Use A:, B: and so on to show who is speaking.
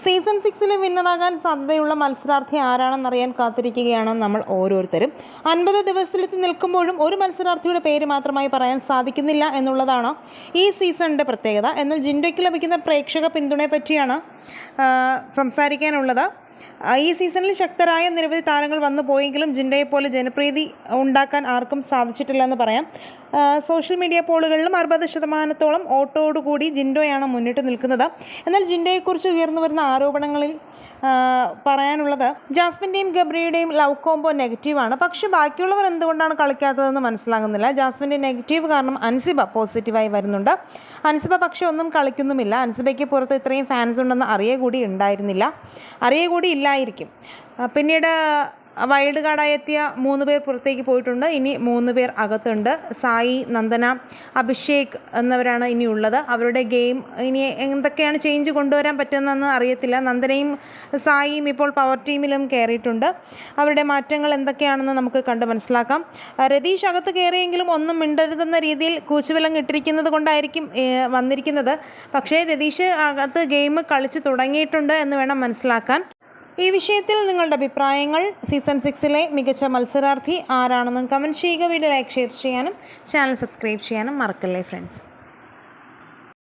A: Season 6 വിന്നറാകാൻ സാധ്യതയുള്ള മത്സരാർത്ഥി ആരാണെന്നറിയാൻ കാത്തിരിക്കുകയാണ് നമ്മൾ ഓരോരുത്തരും. 50 ദിവസത്തിലെത്തി നിൽക്കുമ്പോഴും ഒരു മത്സരാർത്ഥിയുടെ പേര് മാത്രമായി പറയാൻ സാധിക്കുന്നില്ല എന്നുള്ളതാണ് ഈ സീസണിൻ്റെ പ്രത്യേകത. എന്നാൽ ജിൻഡോയ്ക്ക് ലഭിക്കുന്ന പ്രേക്ഷക പിന്തുണയെ പറ്റിയാണ് സംസാരിക്കാനുള്ളത്. ഈ സീസണിൽ ശക്തരായ നിരവധി താരങ്ങൾ വന്നു പോയെങ്കിലും ജിൻഡോയെപ്പോലെ ജനപ്രീതി ഉണ്ടാക്കാൻ ആർക്കും സാധിച്ചിട്ടില്ല എന്ന് പറയാം. സോഷ്യൽ മീഡിയ പോളുകളിലും 60% വോട്ടോടുകൂടി ജിൻഡോയാണ് മുന്നിട്ട് നിൽക്കുന്നത്. എന്നാൽ ജിൻഡോയെക്കുറിച്ച് ഉയർന്നു വരുന്ന ആരോപണങ്ങളിൽ പറയാനുള്ളത് ജാസ്മിൻ്റെയും ഗബ്രിയുടെയും ലവ് കോംബോ നെഗറ്റീവാണ്. പക്ഷേ ബാക്കിയുള്ളവർ എന്തുകൊണ്ടാണ് കളിക്കാത്തതെന്ന് മനസ്സിലാകുന്നില്ല. ജാസ്മിൻ്റെ നെഗറ്റീവ് കാരണം അൻസിബ പോസിറ്റീവായി വരുന്നുണ്ട്. അൻസിബ പക്ഷേ ഒന്നും കളിക്കുന്നുമില്ല. അൻസിബയ്ക്ക് പുറത്ത് ഇത്രയും ഫാൻസ് ഉണ്ടെന്ന് അറിയുക കൂടി ഇല്ലായിരിക്കും. പിന്നീട് വൈൽഡ് കാർഡായി എത്തിയ 3 പേർ പുറത്തേക്ക് പോയിട്ടുണ്ട്. ഇനി 3 പേർ അകത്തുണ്ട്. സായി, നന്ദന, അഭിഷേക് എന്നിവരാണ് ഇനി ഉള്ളത്. അവരുടെ ഗെയിം ഇനി എന്തൊക്കെയാണ് ചേഞ്ച് കൊണ്ടുവരാൻ പറ്റുന്നതെന്ന് അറിയത്തില്ല. നന്ദനയും സായിയും ഇപ്പോൾ പവർ ടീമിലും കയറിയിട്ടുണ്ട്. അവരുടെ മാറ്റങ്ങൾ എന്തൊക്കെയാണെന്ന് നമുക്ക് കണ്ട് മനസ്സിലാക്കാം. രതീഷ് അകത്ത് കയറിയെങ്കിലും ഒന്നും മിണ്ടരുതെന്ന രീതിയിൽ കൂച്ചുവിലങ്ങ് ഇട്ടിരിക്കുന്നത് കൊണ്ടായിരിക്കും വന്നിരിക്കുന്നത്. പക്ഷേ രതീഷ് അകത്ത് ഗെയിം കളിച്ച് തുടങ്ങിയിട്ടുണ്ട് എന്ന് വേണം മനസ്സിലാക്കാൻ. ഈ വിഷയത്തിൽ നിങ്ങളുടെ അഭിപ്രായങ്ങൾ, സീസൺ 6 മികച്ച മത്സരാർത്ഥി ആരാണെന്നും കമൻറ്റ് ചെയ്യുക. വീഡിയോ ലൈക്ക്, ഷെയർ ചെയ്യാനും ചാനൽ സബ്സ്ക്രൈബ് ചെയ്യാനും മറക്കല്ലേ ഫ്രണ്ട്സ്.